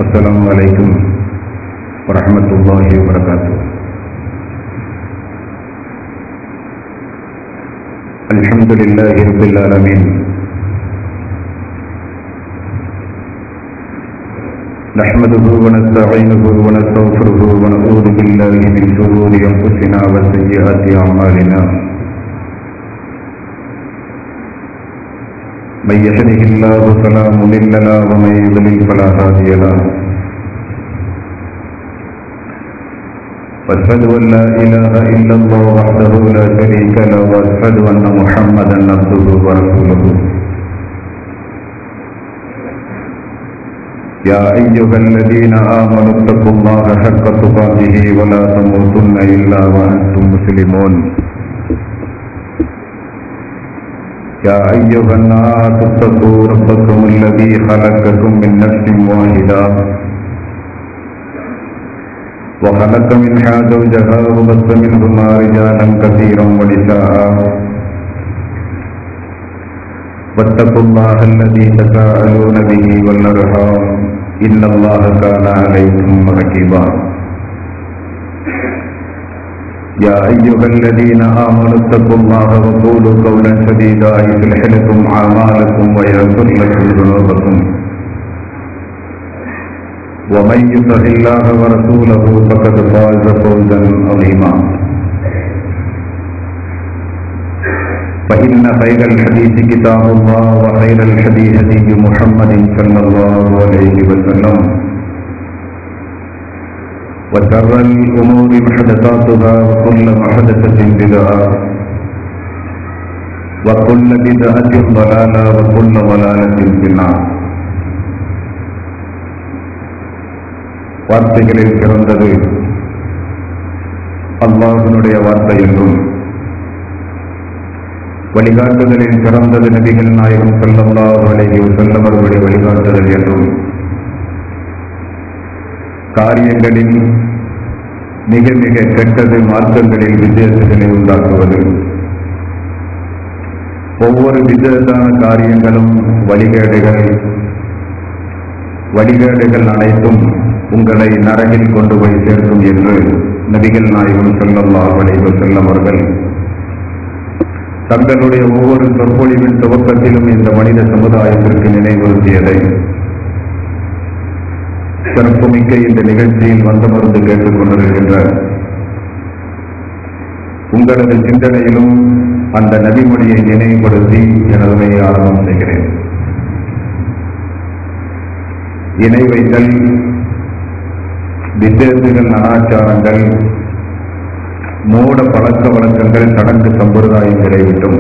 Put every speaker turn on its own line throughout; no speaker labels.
अस्सलामु अलैकुम वरहमतुल्लाहि वबरकातुह। अल्हम्दुलिल्लाहि रब्बिल आलमीन। नहमदुहु व नस्तईनुहु व नस्तगफिरुहु व नऊज़ु बिल्लाहि मिन शुरूरि अंफुसिना व सय्यिआति अअमालिना। मन यहदिहिल्लाहु फला मुदिल्ल लहु व मन युद्लिल फला हादिय लहु। वअशहदु अन ला इलाहा इल्लल्लाह वहदहु ला शरीका लहु व अशहदु अन्न मुहम्मदन अब्दुहु व रसूलुहु। या अय्युहल्लज़ीना आमनु इत्तक़ुल्लाह हक़्क़ तुक़ातिहि व ला तमूतुन्ना इल्ला व अंतुम मुस्लिमून। या अय्युहन्नास इत्तक़ू रब्बकुमुल्लज़ी खलक़कुम मिन नफ्सिन वाहिदा व खलक़ मिन्हा ज़ौजहा व बस्स मिन्हुमा रिजालन कसीरन व निसाअ वत्तक़ुल्लाह अल्लज़ी तसाअलून बिही वल अर्हाम इन्नल्लाह कान अलैकुम रक़ीबा। या अय्युहल्लज़ीना आमनु इत्तक़ुल्लाह व क़ूलू क़ौलन सदीदा युस्लिह लकुम अअमालकुम व यग़फिर लकुम ज़ुनूबकुम व मन युति'िल्लाह व रसूलहु फ़क़द फ़ाज़ फ़ौज़न अज़ीमा। फ़इन्न ख़ैरल हदीस किताबुल्लाह व ख़ैरल हदी हदी मुहम्मदिन सल्लल्लाहु अलैहि वसल्लम व शर्रल उमूरि मुहदसातुहा व कुल्लु मुहदसतिन बिदअह व कुल्लु बिदअतिन ज़लालह व कुल्लु ज़लालतिन फ़िन्नार। வார்த்தைகளில் சிறந்தது அல்லாஹ்வினுடைய வார்த்தை என்றும், வழிகாட்டுதலில் சிறந்தது நபிகள் நாயகம் ஸல்லல்லாஹு அலைஹி வஸல்லம் அவர்களுடைய வழிகாட்டுதல் என்றும், காரியங்களில் மிக மிக கெட்டது மார்க்கங்களில் வித்தியாசங்களை உண்டாக்குவது. ஒவ்வொரு வித்தியாசமான காரியங்களும் வழிகேடுகள் அனைத்தும் உங்களை நரகில் கொண்டு போய் சேர்க்கும் என்று நபிகள் நாயகம் ஸல்லல்லாஹு அலைஹி வஸல்லம் அவர்கள் தங்களுடைய ஒவ்வொரு சொற்பொழிவின் துவக்கத்திலும் இந்த மனித சமுதாயத்திற்கு நினைவுறுத்தியதை சிறப்புமிக்க இந்த நிகழ்ச்சியில் வந்தமர்ந்து கேட்டுக் கொண்டிருக்கின்ற உங்களது சிந்தனையிலும் அந்த நபிமொழியை நினைவுபடுத்தி எனது ஆரம்பம் செய்கிறேன். இணை வைத்தல், வித்தியாசங்கள், அனாச்சாரங்கள், மூட பழக்க வழக்கங்கள், சடங்கு சம்பிரதாயங்களை விட்டும்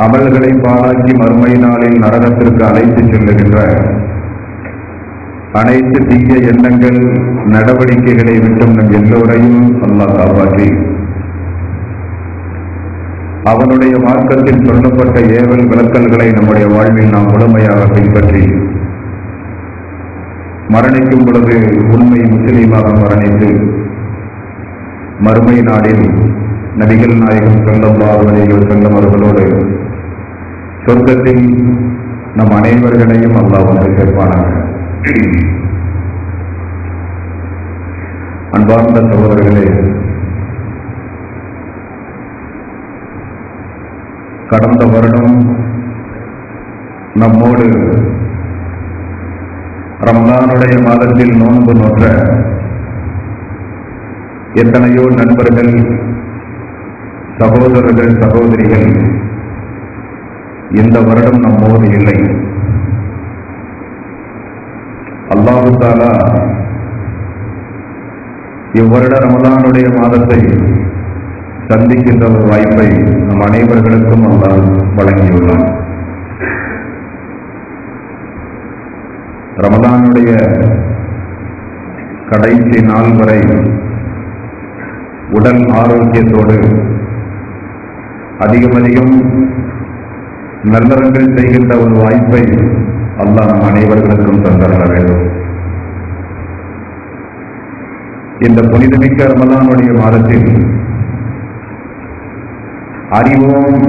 அமல்களை பாழாக்கி மறுமை நாளில் நரகத்திற்கு அழைத்து செல்லுகின்ற அனைத்து தீய எண்ணங்கள், நடவடிக்கைகளை விட்டும் நம் எல்லோரையும் அல்லாஹ் காப்பாற்றி அவனுடைய மார்க்கத்தில் சொல்லப்பட்ட ஏவல் விளக்கல்களை நம்முடைய வாழ்வில் நாம் முழுமையாக பின்பற்றி மரணிக்கும் பொழுது உண்மை முஸ்லீமாக மரணித்து மறுமை நாளில் நபிகள் நாயகம் ஸல்லல்லாஹு அலைஹி வஸல்லம் அவர்களோடு சொர்க்கத்தில் நம் அனைவர்களையும் அல்லாஹ் வந்து சேர்ப்பானாக. அன்பார்ந்த சகோதரர்களே, கடந்த வருடம் நம்மோடு ரமலானுடைய மாதத்தில் நோன்பு நோற்ற எத்தனையோ நண்பர்கள், சகோதரர்கள், சகோதரிகள் இந்த வருடம் நம்மோடு இல்லை. அல்லாஹ் தஆலா இவ்வருட ரமலானுடைய மாதத்தை சந்திக்கின்ற ஒரு வாய்ப்பை நம் அனைவர்களுக்கும் அல்லாஹ் வழங்கியுள்ளான். ரமலானுடைய கடைசி நாள் வரை உடல் ஆரோக்கியத்தோடு அதிகம் நல்லறங்கள் செய்கின்ற ஒரு வாய்ப்பை அல்லாஹ் நம் அனைவர்களுக்கும் தந்தர வேண்டும். இந்த புனிதமிக்க ரமலானுடைய மாதத்தில் அறிவோம்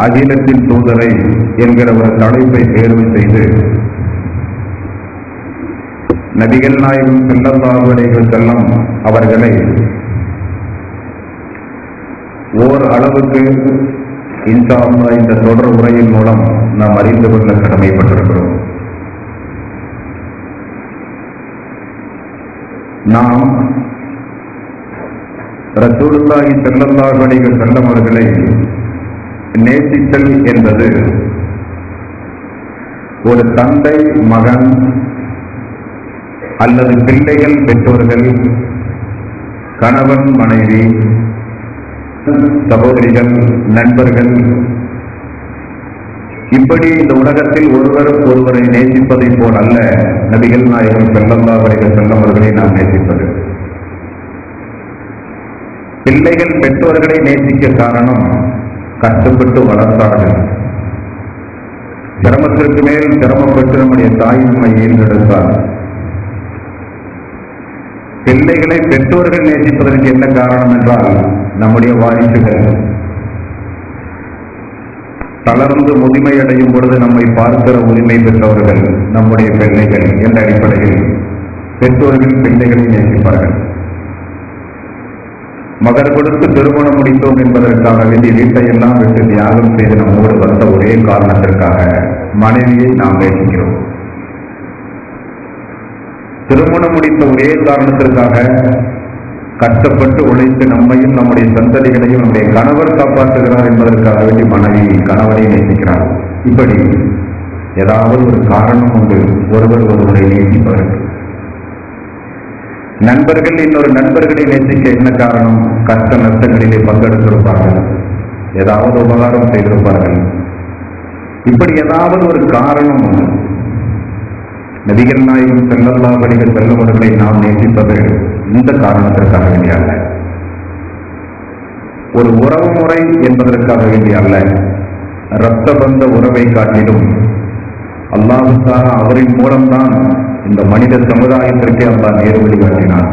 அகிலத்தின் தூதரை என்கிற ஒரு தலைப்பை தேர்வு செய்து நபிகள் நாயகம் ஸல்லல்லாஹு அலைஹி வஸல்லம் அவர்களை ஓர் அளவுக்கு இன்ஷா அல்லாஹ் இந்த தொடர் உரையின் மூலம் நாம் அறிந்து கொள்ள கடமைப்பட்டிருக்கிறோம். நாம் ரசூலுல்லாஹி ஸல்லல்லாஹு அலைஹி வஸல்லம் அவர்களை நேசித்தல் என்பது ஒரு தந்தை மகன் அல்லது பிள்ளைகள் பெற்றோர்கள், கணவன் மனைவி, சகோதரிகள், நண்பர்கள், இப்படி இந்த உலகத்தில் ஒருவர் ஒருவரை நேசிப்பதை போல் அல்ல நபிகள் நாயகம் ஸல்லல்லாஹு அலைஹி வஸல்லம் அவர்களை நாம் நேசிப்பது. பிள்ளைகள் பெற்றோர்களை நேசிக்க காரணம், கஷ்டப்பட்டு வளர்த்தார்கள், சிரமத்திற்கு மேல் சிரமப்பட்டு நம்முடைய தாய் நம்மை ஈர்த்தெடுத்தார். பிள்ளைகளை பெற்றோர்கள் நேசிப்பதற்கு என்ன காரணம் என்றால், நம்முடைய வாரிசுகள் தளர்ந்து முதுமையடையும் பொழுது நம்மை பார்க்கிற உரிமை பெற்றவர்கள் நம்முடைய பிள்ளைகள் என்ற அடிப்படையில் பெற்றோர்கள் பிள்ளைகளை நேசிப்பார்கள். மகர் கொடுத்து திருமணம் முடித்தோம் என்பதற்காக வேண்டிய வீட்டை எல்லாம் விட்டு தியாகம் செய்து நம்மோடு வந்த ஒரே காரணத்திற்காக மனைவியை நாம் நேசிக்கிறோம். திருமணம் முடித்த ஒரே காரணத்திற்காக கஷ்டப்பட்டு உழைத்து நம்மையும் நம்முடைய சந்ததிகளையும் நம்முடைய கணவர் காப்பாற்றுகிறார் என்பதற்காக வேண்டி மனைவி கணவரை நேசிக்கிறார். இப்படி ஏதாவது ஒரு காரணம் உண்டு ஒருவர் ஒருவரை நேசிப்பதற்கு. நண்பர்கள் இன்னொரு நண்பர்களை நேசிக்க என்ன காரணம்? கஷ்ட நஷ்டங்களிலே பங்கெடுத்திருப்பார்கள், ஏதாவது உபகாரம் செய்திருப்பார்கள், இப்படி ஏதாவது ஒரு காரணம் உண்டு. நபிகள் நாயகம் ஸல்லல்லாஹு அலைஹி வஸல்லம் அவர்களை நாம் நேசிப்பது இந்த காரணத்திற்காக வேண்டிய அல்ல, ஒரு உறவு முறை என்பதற்காக வேண்டிய அல்ல. இரத்த பந்த உறவை காட்டிலும் அல்லாஹ் தஆலா அவரின் மூலம்தான் இந்த மனித சமுதாயத்திற்கே அல்லாஹ் நேர்வழி காட்டினார்.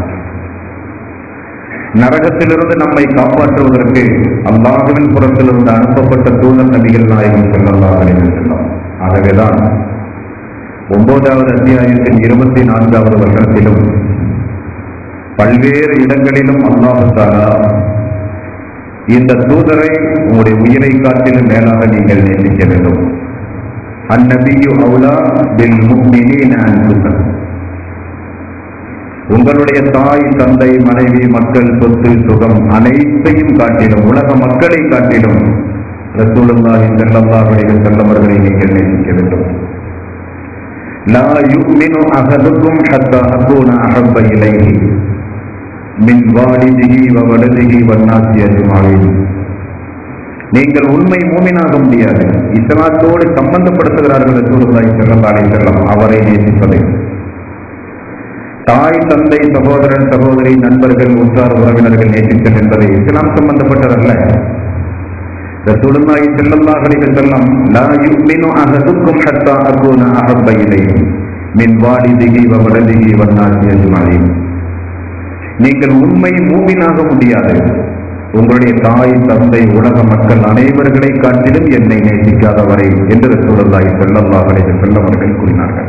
நரகத்திலிருந்து நம்மை காப்பாற்றுவதற்கு அல்லாஹ்வின் புறத்திலிருந்து அனுப்பப்பட்ட தூதர் நபிகள் நாயகம் ஸல்லல்லாஹு அலைஹி வஸல்லம். ஆகவேதான் 9வது அத்தியாயத்தின் 24வது வசனத்திலும் பல்வேறு இடங்களிலும் அல்லாஹ் தஆலா இந்த தூதரை உங்களுடைய உயிரை காட்டிலும் மேலாக நீங்கள் நேசிக்க வேண்டும். அந்நபியு அவுலா பில் முஃமினீன அன்ஃபுஸஹும், உங்களுடைய தாய் தந்தை மனைவி மக்கள் சொத்து சுகம் அனைத்தையும் காட்டிலும், உலக மக்களை காட்டிலும் ரசூலுல்லாஹி ஸல்லல்லாஹு அலைஹி வஸல்லம் அவர்களை நீங்கள் நேசிக்க வேண்டும். லா யுமினு அஹதுக்கும் ஹத்தா அகூன அஹப்ப இலைஹி மின் வாலிதிஹி வ வலதிஹி வன்னாஸி அஜ்மஈன். நீங்கள் உண்மை மூமினாக முடியாது. இஸ்லாத்தோடு சம்பந்தப்படுத்துகிறார்கள் ரசூலுல்லாஹி ஸல்லல்லாஹு அலைஹி வஸல்லம் அவரை நேசிப்பதை. தாய் தந்தை சகோதரன் சகோதரி நண்பர்கள் உற்றார் உறவினர்கள் நேசித்தல் என்பது இஸ்லாம் சம்பந்தப்பட்டதல்ல. ரசூலுல்லாஹி ஸல்லல்லாஹு அலைஹி வஸல்லம் லா யுமினு அஹதுக்கும் ஹத்தா அகூன அஹப்ப இலைஹி மின் வாலிதிஹி வ வலதிஹி வன்னாஸி அஜ்மஈன். நீங்கள் உண்மை மூமினாக முடியாது, உங்களுடைய தாய் தந்தை உலக மக்கள் அனைவர்களை காட்டிலும் என்னை நேசிக்காதவரை என்று ரசூலுல்லாஹி ஸல்லல்லாஹு அலைஹி வஸல்லம் அவர்கள் கூறினார்கள்.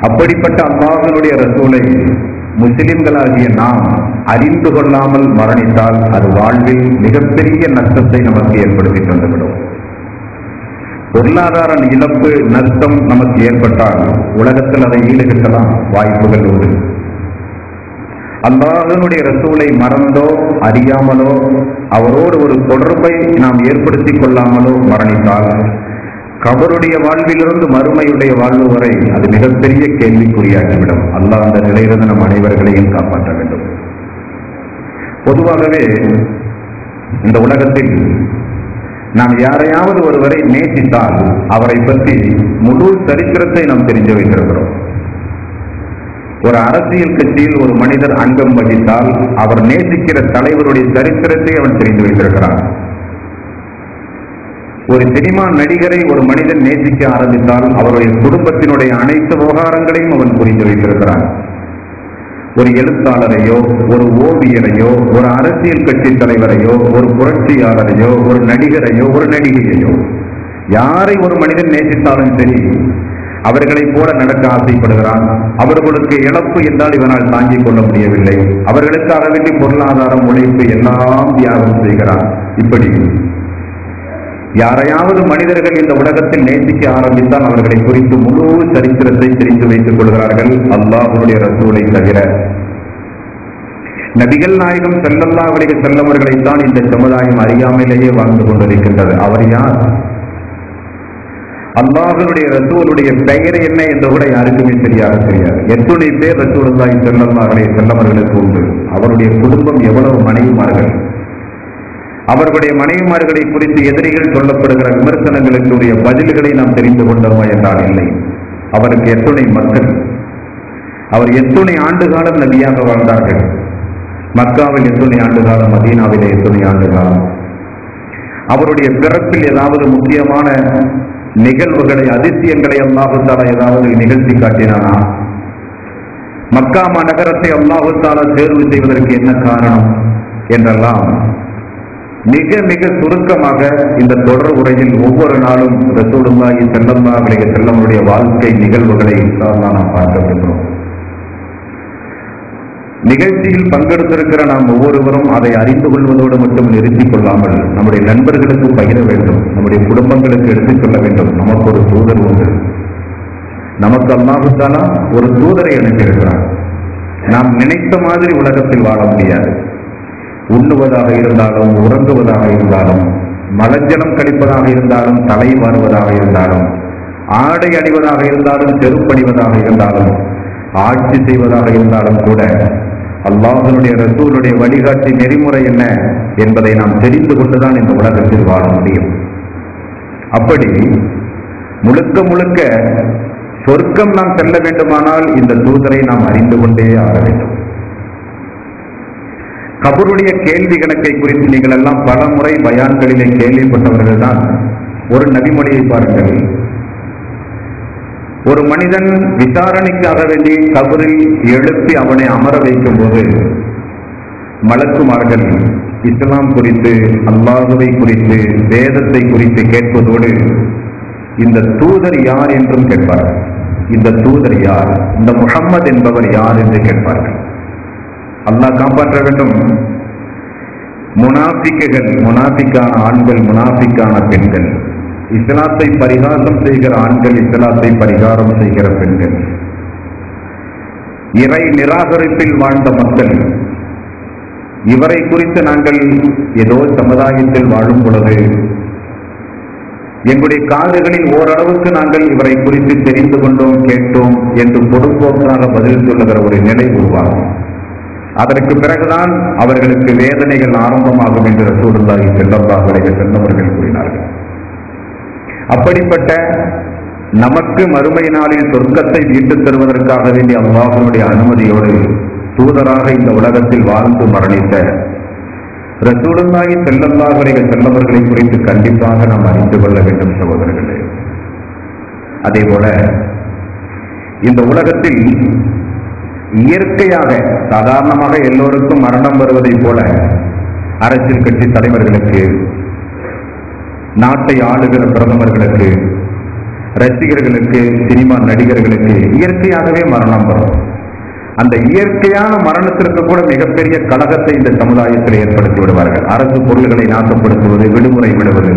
அப்படிப்பட்ட அல்லாஹ்வுடைய ரசூலை முஸ்லிம்களாகிய நாம் அறிந்து கொள்ளாமல் மரணித்தால் அது வாழ்வில் மிகப்பெரிய நஷ்டத்தை நமக்கு ஏற்படுத்தி தந்துவிடும். பொருளாதார இழப்பு நஷ்டம் நமக்கு ஏற்பட்டால் உலகத்தில் அதை ஈடுகட்டலாம் வாய்ப்புகள் உண்டு. அல்லாஹ்வுடைய ரசூலை மறந்தோ அறியாமலோ அவரோடு ஒரு தொடர்பை நாம் ஏற்படுத்திக் கொள்ளாமலோ மரணித்தால் கபருடைய வாழ்விலிருந்து மறுமையுடைய வாழ்வு வரை அது மிகப்பெரிய கேள்விக்குறியாகிவிடும். அல்லாஹ் அந்த நிலையிலிருந்து நம் அனைவர்களையும் காப்பாற்ற வேண்டும். பொதுவாகவே இந்த உலகத்தில் நாம் யாரையாவது ஒருவரை நேசித்தால் அவரை பற்றி முழு சரித்திரத்தை நாம் தெரிந்து வைத்திருக்கிறோம். ஒரு அரசியல் கட்சியில் ஒரு மனிதர் அங்கம் வகித்தால் அவர் நேசிக்கிற தலைவருடைய சரித்திரத்தை அவன் தெரிந்து வைத்திருக்கிறார். ஒரு சினிமா நடிகரை ஒரு மனிதன் நேசிக்க ஆரம்பித்தால் அவருடைய குடும்பத்தினுடைய அனைத்து விவகாரங்களையும் அவன் புரிந்து வைத்திருக்கிறான். ஒரு எழுத்தாளரையோ ஒரு ஓவியரையோ ஒரு அரசியல் கட்சி தலைவரையோ ஒரு புரட்சியாளரையோ ஒரு நடிகரையோ ஒரு நடிகையையோ யாரை ஒரு மனிதன் நேசித்தாலும் சரி அவர்களைப் போல நடக்க ஆசைப்படுகிறான். அவர்களுக்கு இழப்பு என்றால் இவனால் தாங்கிக் கொள்ள முடியவில்லை. அவர்களுக்காக வேண்டி பொருளாதாரம், உழைப்பு எல்லாம் தியாகம் செய்கிறான். இப்படி யாரையாவது மனிதர்கள் இந்த உலகத்தில் நேசிக்க ஆரம்பித்தால் அவர்களை குறித்து முழு சரித்திரத்தை தெரிந்து வைத்துக் கொள்கிறார்கள், அல்லாஹ்வுடைய ரசூலை தவிர. நபிகள் நாயகம் ஸல்லல்லாஹு அலைஹி வஸல்லம் அவர்களைத்தான் இந்த சமுதாயம் அறியாமலேயே வாழ்ந்து கொண்டிருக்கின்றது. அவர் யார்? அல்லாஹ்வுடைய ரசூலுடைய பெயர் என்ன என்று கூட யாருக்குமே தெரியாது. எத்தனை பேர் ரசூலுல்லாஹி ஸல்லல்லாஹு அலைஹி வஸல்லம் அவர்களுக்கு உண்டு? அவருடைய குடும்பம் எவ்வளவு மனைவிமார்கள்? அவர்களுடைய மனைவிமார்களை குறித்து எதிரிகள் சொல்லப்படுகிற விமர்சனங்களுக்குரிய பதில்களை நாம் தெரிந்து கொண்டோமா என்றால் இல்லை. அவருக்கு எத்தனை மக்கள்? அவர் எத்தனை ஆண்டு காலம் நபியாக வாழ்ந்தார்கள்? மக்காவில் எத்தனை ஆண்டு காலம்? மதீனாவிலே எத்தனை ஆண்டு காலம்? அவருடைய பிறப்பில் ஏதாவது முக்கியமான நிகழ்வுகளை, அதிசயங்களை அல்லாஹு தஆலா ஏதாவது நிகழ்த்தி காட்டினானா? மக்கா நகரத்தை அல்லாஹு தஆலா தேர்வு செய்வதற்கு என்ன காரணம் என்றெல்லாம் மிக மிக சுருக்கமாக இந்த தொடர் உரையில் ஒவ்வொரு நாளும் ரசூலுல்லாஹி ஸல்லல்லாஹு அலைஹி வஸல்லம் அவருடைய வாழ்க்கை நிகழ்வுகளை நாம் பார்க்க வேண்டும். நிகழ்ச்சியில் பங்கெடுத்திருக்கிற நாம் ஒவ்வொருவரும் அதை அறிந்து கொள்வதோடு மட்டும் நிறுத்திக் கொள்ளாமல் நம்முடைய நண்பர்களுக்கு பகிர வேண்டும், நம்முடைய குடும்பங்களுக்கு எடுத்துச் சொல்ல வேண்டும். நமக்கு ஒரு தூதர் உண்டு. நமக்கு அல்லாஹ் தஆலா ஒரு தூதரை அனுப்பியிருக்கிறார். நாம் நினைத்த மாதிரி உலகத்தில் வாழ முடியாது. உண்ணுவதாக இருந்தாலும், உறங்குவதாக இருந்தாலும், மலஜலம் கழிப்பதாக இருந்தாலும், தலை மாறுவதாக இருந்தாலும், ஆடை அணிவதாக இருந்தாலும், செருப்பணிவதாக இருந்தாலும், ஆட்சி செய்வதாக இருந்தாலும் கூட அல்லாஹ்வுடைய ரசூலுடைய வழிகாட்டி நெறிமுறை என்ன என்பதை நாம் தெரிந்து கொண்டுதான் இந்த உலகத்தில் வாழ முடியும். அப்படி முழுக்க முழுக்க சொர்க்கம் நாம் செல்ல வேண்டுமானால் இந்த தூதரை நாம் அறிந்து கொண்டே ஆக வேண்டும். கபருடைய கேள்வி கணக்கை குறித்து நீங்கள் எல்லாம் பல முறை பயான்களிலே கேள்விப்பட்டவர்கள் தான். ஒரு நபிமொழியை பாருங்கள். ஒரு மனிதன் விசாரணைக்காக வேண்டி கபரில் எழுப்பி அவனை அமர வைக்கும் போது மலக்குமார்கள் இஸ்லாம் குறித்து, அல்லாஹ்வை குறித்து, வேதத்தை குறித்து கேட்பதோடு இந்த தூதர் யார் என்றும் கேட்பார்கள். இந்த தூதர் யார், இந்த முஹம்மது என்பவர் யார் என்று கேட்பார்கள். அல்லாஹ் காப்பாற்ற வேண்டும். முனாஃபிக்குகள், முனாஃபிக்கான ஆண்கள், முனாஃபிக்கான பெண்கள், இஸ்லாத்தை பரிகாசம் செய்கிற ஆண்கள், இஸ்லாத்தை பரிகாரம் செய்கிற பெண்கள், இறை நிராகரிப்பில் வாழ்ந்த மக்கள், இவரை குறித்து நாங்கள் ஏதோ சமுதாயத்தில் வாழும் பொழுது எங்களுடைய காதுகளில் ஓரளவுக்கு நாங்கள் இவரை குறித்து தெரிந்து கொண்டோம், கேட்டோம் என்று பொதுப்போக்காக பதில் சொல்லுகிற ஒரு நிலை உருவாகும். அதற்கு பிறகுதான் அவர்களுக்கு வேதனைகள் ஆரம்பமாகும் என்று ரசூலுல்லாஹி ஸல்லல்லாஹு அலைஹி வஸல்லம் அவர்கள் கூறினார்கள். அப்படிப்பட்ட நமக்கு மறுமை நாளில் சொர்க்கத்தை மீட்டுத் தருவதற்காக வேண்டிய அல்லாஹ்வுடைய அனுமதியோடு தூதராக இந்த உலகத்தில் வாழ்ந்து மரணித்த ரசூலுல்லாஹி ஸல்லல்லாஹு அலைஹி வஸல்லம் அவர்களை குறித்து கண்டிப்பாக நாம் அறிந்து கொள்ள வேண்டும் சகோதரர்களே. அதே போல இந்த உலகத்தில் இயற்கையாக சாதாரணமாக எல்லோருக்கும் மரணம் வருவதை போல அரசியல் கட்சி தலைவர்களுக்கு, நாட்டை ஆளுகிற பிரதமர்களுக்கு, ரசிகர்களுக்கு, சினிமா நடிகர்களுக்கு இயற்கையாகவே மரணம் வரும். அந்த இயற்கையான மரணத்திற்கு கூட மிகப்பெரிய கலகத்தை இந்த சமுதாயத்தில் ஏற்படுத்தி விடுவார்கள். அரசு பொருள்களை நாசப்படுத்துவது, விடுமுறை விடுவது,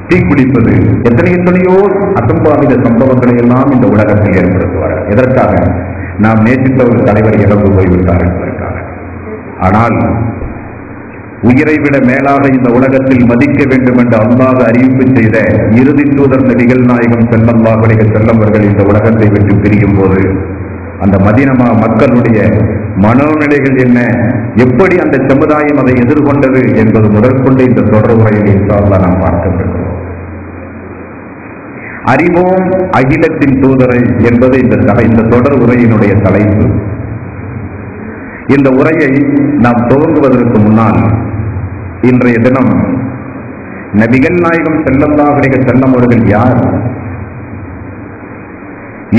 தீக்குடிப்பது, எத்தனையோ அசம்பாவித சம்பவங்களை எல்லாம் இந்த உலகத்தில் ஏற்படுத்துவார்கள். எதற்காக? நாம் நேசித்த ஒரு தலைவர் இறந்து போய்விட்டார் என்பதற்காக. ஆனால் உயிரை விட மேலாக இந்த உலகத்தில் மதிக்க வேண்டும் என்று அல்லாஹ் அறிவிப்பு செய்த இறுதி தூதர் நபிகள் நாயகம் ஸல்லல்லாஹு அலைஹி வஸல்லம் அவர்கள் இந்த உலகத்தை விட்டு பிரியும் போது அந்த மதீனா மக்களுடைய மனோநிலைகள் என்ன, எப்படி அந்த சமுதாயம் அதை எதிர்கொண்டது என்பது முதற்கொண்டு இந்த தொடர் உரையில் இன்ஷா அல்லாஹ் நாம் பார்க்க வேண்டும். அறிவோம் அகிலத்தின் தூதரை என்பது இந்த தொடர் உரையினுடைய தலைப்பு. இந்த உரையை நாம் துவங்குவதற்கு முன்னால் இன்றைய தினம் நபிகள் நாயகம் ஸல்லல்லாஹு அலைஹி வஸல்லம் அவர்கள் யார்?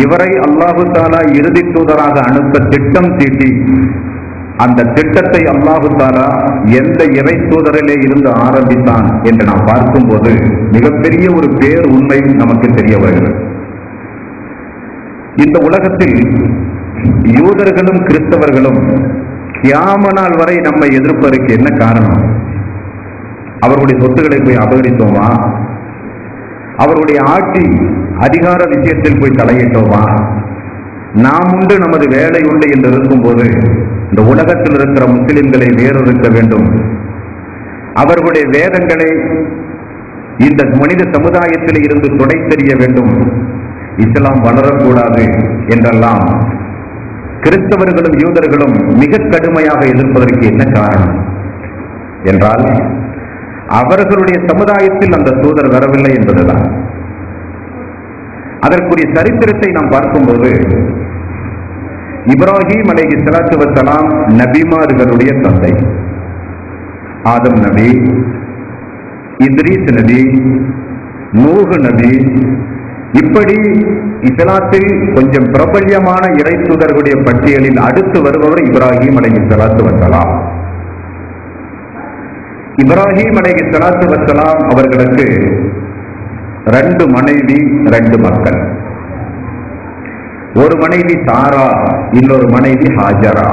இவரை அல்லாஹு தஆலா இறுதி தூதராக அனுப்ப திட்டம் தீட்டி அந்த திட்டத்தை அல்லாஹு தஆலா எந்த இறை தூதரிலே இருந்து ஆரம்பித்தான் என்று நாம் பார்க்கும்போது மிகப்பெரிய ஒரு பேர் உண்மை நமக்கு தெரிய வருகிறது. இந்த உலகத்தில் யூதர்களும் கிறிஸ்தவர்களும் கியாம நாள் வரை நம்மை எதிர்ப்பதற்கு என்ன காரணம்? அவர்களுடைய சொத்துக்களை போய் அபகரித்தோமா? அவருடைய ஆட்சி அதிகார விஷயத்தில் போய் தலையிட்டோமா? நாம் உண்டு நமது வேலை உண்டு என்று இருக்கும்போது இந்த உலகத்தில் இருக்கிற முஸ்லிம்களை வேறொருக்க வேண்டும், அவர்களுடைய வேதங்களை இந்த மனித சமுதாயத்தில் இருந்து துடை தெரிய வேண்டும், இஸ்லாம் வளரக்கூடாது என்றெல்லாம் கிறிஸ்தவர்களும் யூதர்களும் மிக கடுமையாக எதிர்ப்பதற்கு என்ன காரணம் என்றால், அவர்களுடைய சமுதாயத்தில் அந்த தூதர் வரவில்லை என்பதுதான். அதற்குரிய சரித்திரத்தை நாம் பார்க்கும்போது, இப்ராஹிம் அலைஹிஸ்ஸலாத்து வஸ்ஸலாம் நபிமார்களுடைய தந்தை. ஆதம் நபி, இத்ரீஸ் நபி, நூஹ் நபி, இப்படி இஸ்லாத்தில் கொஞ்சம் பிரபல்யமான இறை தூதர்களுடைய பட்டியலில் அடுத்து வருபவர் இப்ராஹிம் அலைஹிஸ்ஸலாத்து வஸ்ஸலாம். இப்ராஹிம் அலைஹிஸ்ஸலாத்து வஸ்ஸலாம் அவர்களுக்கு 2 மனைவி 2 மக்கள். ஒரு மனைவி சாரா, இன்னொரு மனைவி ஹாஜரா.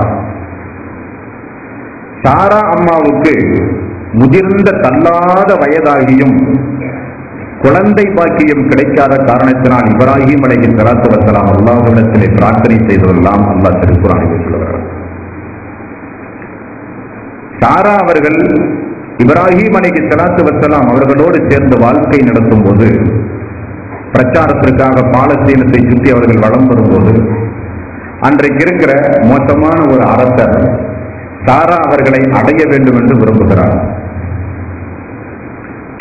சாரா அம்மாவுக்கு முதிர்ந்த தள்ளாத வயதாகியும் குழந்தை பாக்கியம் கிடைக்காத காரணத்தினால் இப்ராஹிம் அலைஹிஸ்ஸலாத்து வஸ்ஸலாம் அல்லாஹ்விடத்திலே பிரார்த்தனை செய்ததெல்லாம் அல்லாஹ் திருக்குர்ஆனில் சொல்கிறார். சாரா அவர்கள் இப்ராஹிம் அலைஹிஸ்ஸலாத்து வஸ்ஸலாம் அவர்களோடு சேர்ந்து வாழ்க்கை நடத்தும் போது, பிரச்சாரத்திற்காக பாலஸ்தீனத்தை சுற்றி அவர்கள் வலம் வரும்போது, அன்றைக்கு இருக்கிற மோசமான ஒரு அரசர் சாரா அவர்களை அடைய வேண்டும் என்று விரும்புகிறார்.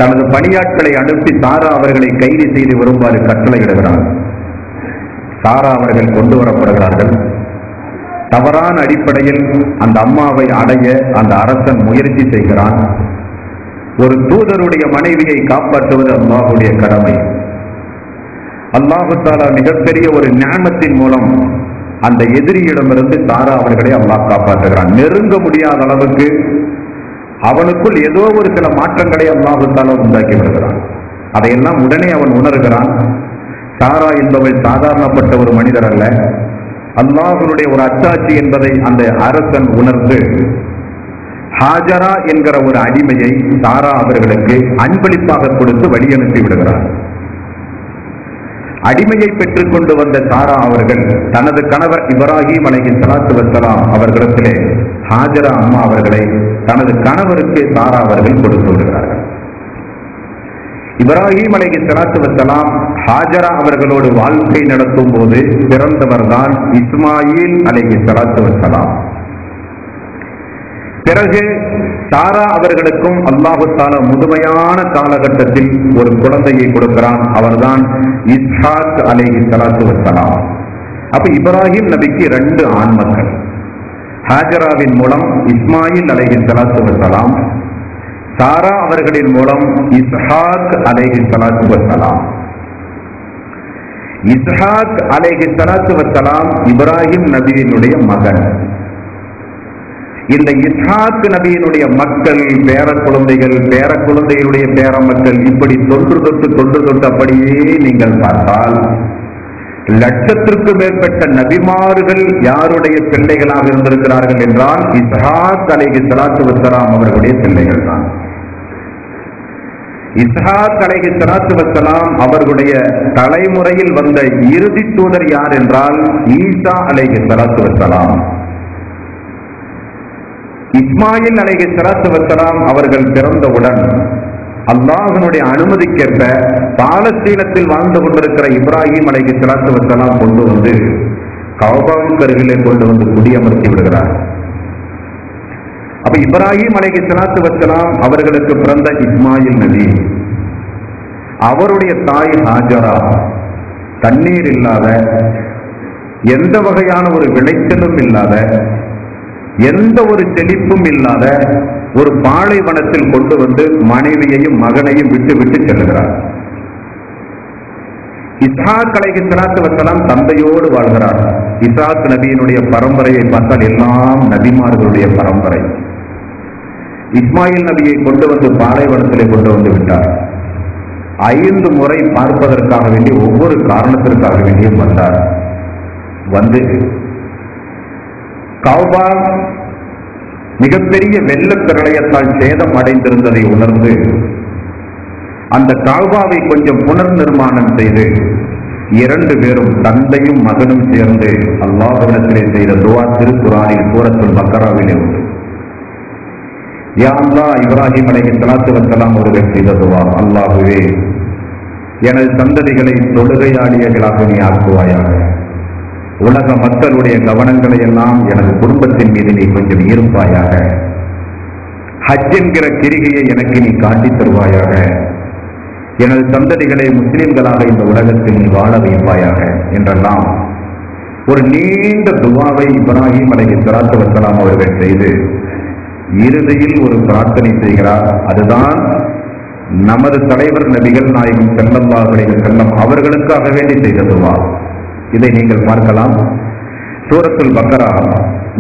தனது பணியாட்களை அனுப்பி சாரா அவர்களை கைது செய்து வருமாறு கட்டளையிடுகிறார். சாரா அவர்கள் கொண்டு வரப்படுகிறார்கள். தவறான அடிப்படையில் அந்த அம்மாவை அடைய அந்த அரசன் முயற்சி செய்கிறான். ஒரு தூதருடைய மனைவியை காப்பாற்றுவது அல்லாஹ்வுடைய கடமை. அல்லாஹ் தஆலா மிகப்பெரிய ஒரு நிஅமத்தின் மூலம் அந்த எதிரியிடமிருந்து சாரா அவர்களை அல்லாஹ் காப்பாற்றுகிறான். நெருங்க முடியாத அளவுக்கு அவனுக்குள் ஏதோ ஒரு சில மாற்றங்களை அல்லாஹ் தஆலா உண்டாக்கி விடுகிறான். அதையெல்லாம் உடனே அவன் உணர்கிறான். சாரா என்பவள் சாதாரணப்பட்ட ஒரு மனிதர் அல்ல, அல்லாஹ்வுடைய ஒரு அத்தாட்சி என்பதை அந்த அரசன் உணர்ந்து ஹாஜரா என்கிற ஒரு அடிமையை சாரா அவர்களுக்கு அன்பளிப்பாக கொடுத்து வழி அனுப்பி விடுகிறார். அடிமையை பெற்றுக் கொண்டு வந்த சாரா அவர்கள் தனது கணவர் இப்ராஹிம் அலைஹிஸ்ஸலாத்து வஸ்ஸலாம் அவர்களிடத்திலே ஹாஜரா அம்மா அவர்களை தனது கணவருக்கு சாரா அவர்கள் கொடுத்து விடுகிறார்கள். இப்ராஹிம் அலைஹிஸ்ஸலாத்து வஸ்ஸலாம் ஹாஜரா அவர்களோடு வாழ்க்கை நடத்தும் போது பிறந்தவர் தான் இஸ்மாயில் அலைஹிஸ்ஸலாத்து வஸ்ஸலாம். பிறகு சாரா அவர்களுக்கும் அல்லாஹ் தஆலா முதுமையான காலகட்டத்தில் ஒரு குழந்தையை கொடுக்கிறான். அவர்தான் இஸ்ஹாக் அலைஹிஸ்ஸலாத்து வஸ்ஸலாம். அப்ப இப்ராஹிம் நபிக்கு 2 ஆண் மக்கள். ஹாஜராவின் மூலம் இஸ்மாயில் அலைஹிஸ்ஸலாத்து வஸ்ஸலாம், சாரா அவர்களின் மூலம் இஸ்ஹாக் அலைஹிஸ்ஸலாத்து வஸ்ஸலாம். இஸ்ஹாக் அலைஹிஸ்ஸலாத்து வஸ்ஸலாம் இப்ராஹிம் நபியினுடைய மகன். இந்த இஸ்ஹாக் நபியினுடைய மக்கள், பேர குழந்தைகள், பேர குழந்தைகளுடைய பேர மக்கள், இப்படி தொன்று தொட்டு அப்படியே நீங்கள் பார்த்தால் லட்சத்திற்கு மேற்பட்ட நபிமார்கள் யாருடைய பிள்ளைகளாக இருந்திருக்கிறார்கள் என்றால் இஸ்ஹாக் அலைஹிஸ்ஸலாத்து வஸ்ஸலாம் அவர்களுடைய பிள்ளைகள் தான். இஸ்ஹாக் அலைஹிஸ்ஸலாத்து வஸ்ஸலாம் அவர்களுடைய தலைமுறையில் வந்த இறுதி தூதர் யார் என்றால் ஈசா அலைஹிஸ்ஸலாத்து வஸ்ஸலாம். இஸ்மாயில் அலைஹிஸ்ஸலாத்து வஸ்ஸலாம் அவர்கள் பிறந்தவுடன் அல்லாஹ்வினுடைய அனுமதிக்கேற்ப பாலஸ்தீனத்தில் வாழ்ந்து கொண்டிருக்கிற இப்ராஹிம் அலைஹிஸ்ஸலாத்து வஸ்ஸலாம் கொண்டு வந்து கஅபாவுக்கு அருகிலே கொண்டு வந்து குடியமர்த்தி விடுகிறார். அப்ப இப்ராஹிம் அலைஹிஸ்ஸலாத்து வஸ்ஸலாம் அவர்களுக்கு பிறந்த இஸ்மாயில் நபி, அவருடைய தாய் ஹாஜரா, தண்ணீர் இல்லாத, எந்த வகையான ஒரு விளைச்சலும் இல்லாத, எந்த ஒரு செழிப்பும் இல்லாத ஒரு பாலைவனத்தில் கொண்டு வந்து மனைவியையும் மகனையும் விட்டு விட்டு செல்கிறார். இஸ்ஹாக் அலைஹிஸ்ஸலாத்து வஸ்ஸலாம் தந்தையோடு வாழ்கிறார். இஸ்ஹாக் நபியினுடைய பரம்பரையை பார்த்தால் எல்லாம் நபிமார்களுடைய பரம்பரை. இஸ்மாயில் நபியை கொண்டு வந்து பாலைவனத்திலே கொண்டு வந்து விட்டார். 5 முறை பார்ப்பதற்காக வேண்டி ஒவ்வொரு காரணத்திற்காக வேண்டியும் வந்தார். வந்து கஅபா மிகப்பெரிய வெள்ளப் பிரளயத்தால் சேதம் அடைந்திருந்ததை உணர்ந்து அந்த கஅபாவை கொஞ்சம் புனர் நிர்மாணம் செய்து 2 பேரும் தந்தையும் மகனும் சேர்ந்து அல்லாஹ்விடத்திலே செய்த துஆ திருக்குர்ஆனில் சூரத்துல் பக்கராவிலே உண்டு. யா அல்லாஹ், இப்ராஹிம் அலைஹிஸ்ஸலாத்து வஸ்ஸலாம் அவர்கள் செய்த துஆ, அல்லாஹ்வே எனது சந்ததிகளை தொழுகையாளியர்களாக நீ ஆக்குவாயாக. உலக மக்களுடைய கவனங்களை எல்லாம் எனது குடும்பத்தின் மீது நீ கொஞ்சம் ஈர்ப்பாயாக. ஹஜ் என்கிற கிரிகையை எனக்கு நீ காட்டித் தருவாயாக. எனது சந்ததிகளை முஸ்லிம்களாக இந்த உலகத்தில் நீ வாழ வைப்பாயாக என்றெல்லாம் ஒரு நீண்ட துஆவை இப்ராஹிம் அலைஹிஸ்ஸலாத்து வஸ்ஸலாம் அவர்கள் செய்து இறுதியில் ஒரு பிரார்த்தனை செய்கிறார். அதுதான் நமது தலைவர் நபிகள் நாயகம் ஸல்லல்லாஹு அலைஹி வஸல்லம் அவர்களுக்காக வேண்டி செய்த துஆ. இதை நீங்கள் பார்க்கலாம். சூரத்துல் பக்கரா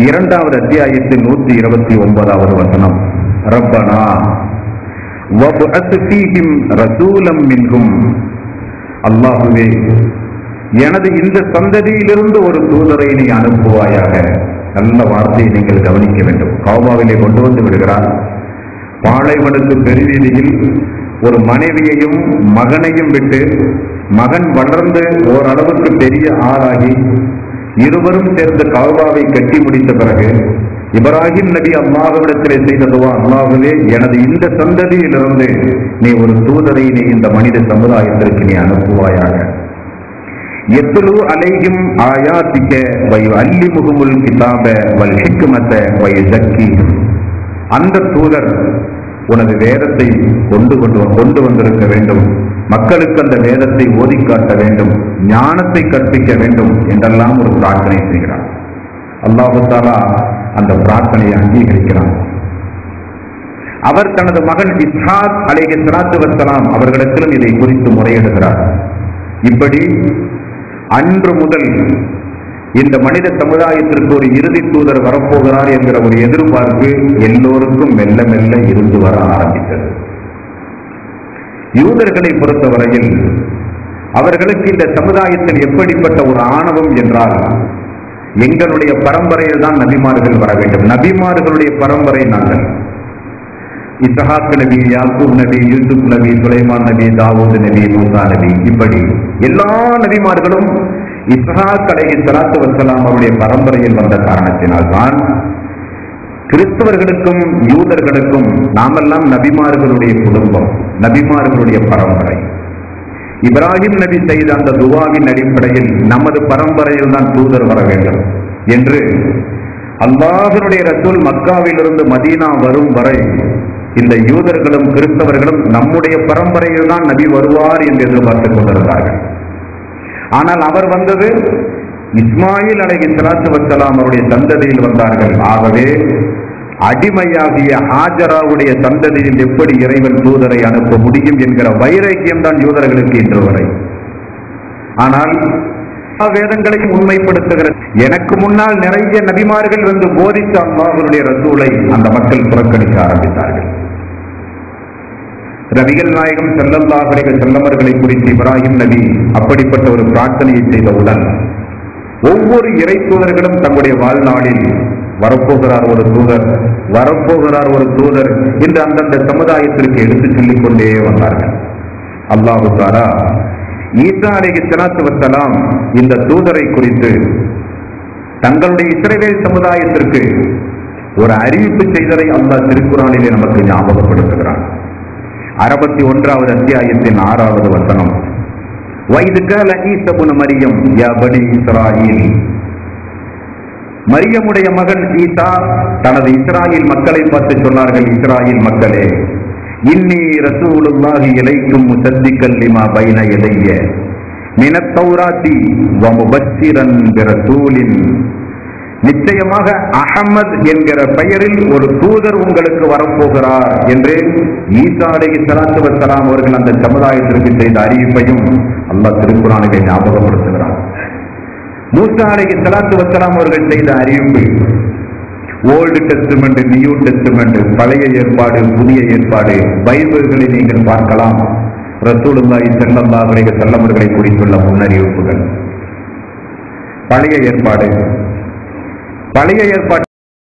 2வது அத்தியாயத்தின் 129வது வசனம். ரப்பனா வப்அத் ஃபீஹிம் ரசூலம் மின்ஹும். அல்லாஹ்வே, எனது இந்த சந்ததியிலிருந்து ஒரு தூதரை நீ அனுப்புவாயாக. நல்ல வார்த்தையை நீங்கள் கவனிக்க வேண்டும். கஅபாவிலே கொண்டு வந்து விடுகிறார். பாலைவனத்து பெருவீதியில் ஒரு மனைவியையும் மகனையும் விட்டு, மகன் வளர்ந்து ஓரளவுக்கு பெரிய ஆளாகி இருவரும் சேர்ந்து கஅபாவை கட்டி முடித்த பிறகு இப்ராஹிம் நபி அல்லாஹ்விடத்திலே செய்த துஆ, அல்லாஹ்வே, எனது இந்த சந்ததியிலிருந்து நீ ஒரு தூதரை நீ இந்த மனித சமுதாயத்திற்கு நீ அனுப்புவாயாக. யத்லு அலைஹிம் ஆயாத்திக வ யுஅல்லிமுஹுமுல் கிதாப வல் ஹிக்மத வ யுஸக்கீஹிம். அந்த தூதர் உனது வேதத்தை கொண்டு வந்திருக்க வேண்டும், மக்களுக்கு அந்த வேதத்தை ஓதி காட்ட வேண்டும், ஞானத்தை கற்பிக்க வேண்டும் என்றெல்லாம் ஒரு பிரார்த்தனை செய்கிறார். அல்லாஹு தஆலா அந்த பிரார்த்தனையை அங்கீகரிக்கிறார். அவர் தனது மகன் இஸ்ஹாக் அலைஹிஸ்ஸலாத்து வஸ்ஸலாம் அவர்களிடத்திலும் இதை குறித்து முறையிடுகிறார். இப்படி அன்று முதல் இந்த மனித சமுதாயத்திற்கு ஒரு இறுதி தூதர் வரப்போகிறார் என்கிற ஒரு எதிர்பார்ப்பு எல்லோருக்கும் மெல்ல மெல்ல இருந்து வர ஆரம்பித்தது. யூதர்களை பொறுத்தவரையில் அவர்களுக்கு இந்த சமுதாயத்தில் எப்படிப்பட்ட ஒரு ஆணவம் என்றால், எங்களுடைய பரம்பரையில் தான் நபிமார்கள் வர வேண்டும், நபிமார்களுடைய பரம்பரை நாங்கள். இஸ்ஹாக் நபி, யாக்கூப் நபி, யூசுப் நபி, சுலைமான் நபி, தாவூத் நபி, மூசா நபி, இப்படி எல்லா நபிமார்களும் இஸ்ஹாக் அலைஹிஸ்ஸலாத்து வஸ்ஸலாம் அவருடைய பரம்பரையில் வந்த காரணத்தினால்தான் கிறிஸ்தவர்களுக்கும் யூதர்களுக்கும் நாமெல்லாம் நபிமார்களுடைய குடும்பம், நபிமார்களுடைய பரம்பரை. இப்ராஹிம் நபி செய்த அந்த துஆவின் அடிப்படையில் நமது பரம்பரையில் தான் தூதர் வர வேண்டும் என்று அல்லாஹ்வுடைய ரசூல் மக்காவிலிருந்து மதீனா வரும் வரை இந்த யூதர்களும் கிறிஸ்தவர்களும் நம்முடைய பரம்பரையில் தான் நபி வருவார் என்று எதிர்பார்த்துக் கொண்டிருந்தார்கள். ஆனால் அவர் வந்தது இஸ்மாயில் அலைஹிஸ்ஸலாத்து வஸ்ஸலாம் அவருடைய சந்ததியில் வந்தார்கள். ஆகவே அடிமையாகிய ஹாஜராவுடைய சந்ததியில் எப்படி இறைவன் தூதரை அனுப்ப முடியும் என்கிற வைராக்கியம் தான் யூதர்களுக்கு இன்று வரை. ஆனால் வேதங்களையும் உண்மைப்படுத்துகிற எனக்கு முன்னால் நிறைய நபிமார்கள் வந்து போதித்த அல்லாஹ்வுடைய ரசூலை அந்த மக்கள் புறக்கணிக்க ஆரம்பித்தார்கள். நபிகள் நாயகம் ஸல்லல்லாஹு அலைஹி வஸல்லம் அவர்களை குறித்து இப்ராஹிம் நபி அப்படிப்பட்ட ஒரு பிரார்த்தனையை செய்தவுடன் ஒவ்வொரு இறை தூதர்களும் தங்களுடைய வாழ்நாளில் வரப்போகிறார் ஒரு தூதர், வரப்போகிறார் ஒரு தூதர் என்று அந்தந்த சமுதாயத்திற்கு எடுத்துச் சொல்லிக் கொண்டே வந்தார்கள். அல்லாஹு தஆலா ஈசா அலைஹிஸ்ஸலாத்து வஸ்ஸலாம் இந்த தூதரை குறித்து தங்களுடைய இஸ்ரவேல் சமுதாயத்திற்கு ஒரு அறிவிப்பு செய்ததை அல்லாஹ் திருக்குர்ஆனிலே நமக்கு ஞாபகப்படுத்துகிறான். 61வது அத்தியாயத்தின் 6வது வசனம். வைது கால ஈசா இப்னு மரியம் யா பனி இஸ்ராயீல். மரியமுடைய மகன் ஈசா தனது இஸ்ராயீல் மக்களை பார்த்து சொன்னார்கள், இஸ்ராயீல் மக்களே, இன்னி ரசூலுல்லாஹி இலைக்கும் முஸத்திக்கல் லிமா பைன யதைய மினத் தௌராத்தி வ முபஷ்ஷிரன் பிரசூலின். நிச்சயமாக அஹமத் என்கிற பெயரில் ஒரு தூதர் உங்களுக்கு வரப்போகிறார் என்று ஈசா அலைஹிஸ்ஸலாத்து வஸ்ஸலாம் அவர்கள் அந்த சமுதாயத்திற்கு செய்த அறிவிப்பையும் அல்லாஹ் திருக்குர்ஆனிலே ஞாபகப்படுத்துகிறார். மூசா அலைஹிஸ்ஸலாத்து வஸ்ஸலாம் அவர்கள் செய்த அறிவிப்பு ஓல்டு டெஸ்டமெண்ட், நியூ டெஸ்டமெண்ட், பழைய ஏற்பாடு, புதிய ஏற்பாடு, பைபிள்களை நீங்கள் பார்க்கலாம். ரசூலுல்லாஹி ஸல்லல்லாஹு அலைஹி வஸல்லம் அவர்களை குறித்துள்ள முன்னறிவிப்புகள். பழைய ஏற்பாடு. பழைய ஏற்பாடு